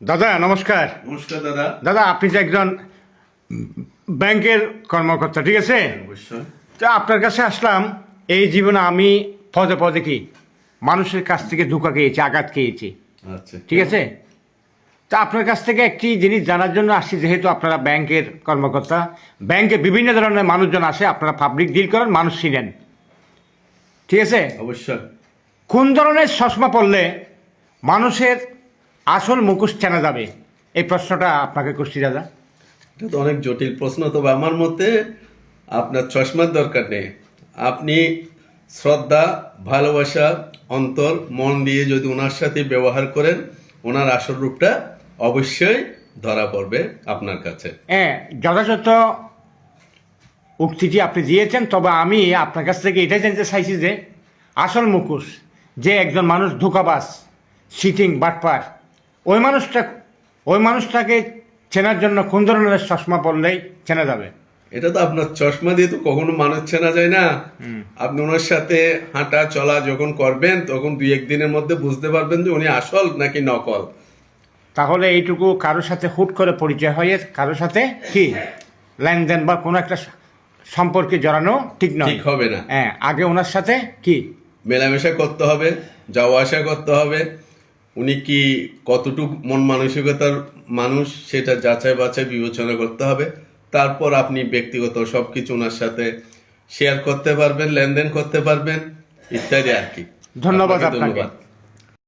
দাদা নমস্কার। নমস্কার দাদা। দাদা আপনি যে একজন ব্যাংকের কর্মকর্তা, ঠিক আছে? অবশ্যই। তো আপনার কাছে আসলাম, এই জীবনে আমি পদে পদে কি মানুষের কাছ থেকে ধোঁকা খেয়েছি, আঘাত খেয়েছি, আচ্ছা, ঠিক আছে? তা আপনার কাছ থেকে একটি জিনিস জানার জন্য আসছি, যেহেতু আপনারা ব্যাংকের কর্মকর্তা, ব্যাংকে বিভিন্ন ধরনের মানুষজন আসে, আপনারা পাবলিক ডিল করেন, মানুষ চিনেন, ঠিক আছে? অবশ্যই। কোন ধরনের চশমা পরলে মানুষের আসল মুখোশ চেনা যাবে, এই প্রশ্নটা আপনাকে করছি দাদা। এটা তো অনেক জটিল প্রশ্ন, তবে আমার মতে আপনার চশমার দরকার নেই। আপনি শ্রদ্ধা, ভালোবাসা, অন্তর, মন দিয়ে যদি ওনার সাথে ব্যবহার করেন, ওনার আসল রূপটা অবশ্যই ধরা পড়বে আপনার কাছে। হ্যাঁ, যথাযথ উক্তিটি আপনি দিয়েছেন, তবে আমি আপনার কাছ থেকে এটাই জানতে চাইছি যে আসল মুখোশ, যে একজন মানুষ ধোঁকাবাজ, সিটিং, বাটপার, ওই মানুষটাকে চেনার জন্য কোন ধরনের চশমা পরলেই চেনা যাবে? এটা তো আপনার চশমা দিয়ে তো কখনো মানুষ চেনা যায় না। আপনি ওনার সাথে হাঁটা চলা যখন করবেন, তখন দুই একদিনের মধ্যে বুঝতে পারবেন যে উনি আসল নাকি নকল। তাহলে এইটুকু কারোর সাথে হুট করে পরিচয় হয়ে কারোর সাথে কি লেনদেন বা কোনো একটা সম্পর্কে জড়ানো ঠিক নয়, ঠিক হবে না। হ্যাঁ, আগে ওনার সাথে কি মেলামেশা করতে হবে, যাওয়া আসা করতে হবে। উনি কি কতটুকু মন মানসিকতার মানুষ, সেটা যাচাই বাছাই বিবেচনা করতে হবে। তারপর আপনি ব্যক্তিগত সবকিছু ওনার সাথে শেয়ার করতে পারবেন, লেনদেন করতে পারবেন, ইত্যাদি আর কি। ধন্যবাদ আপনাকে আপনাকে। ধন্যবাদ।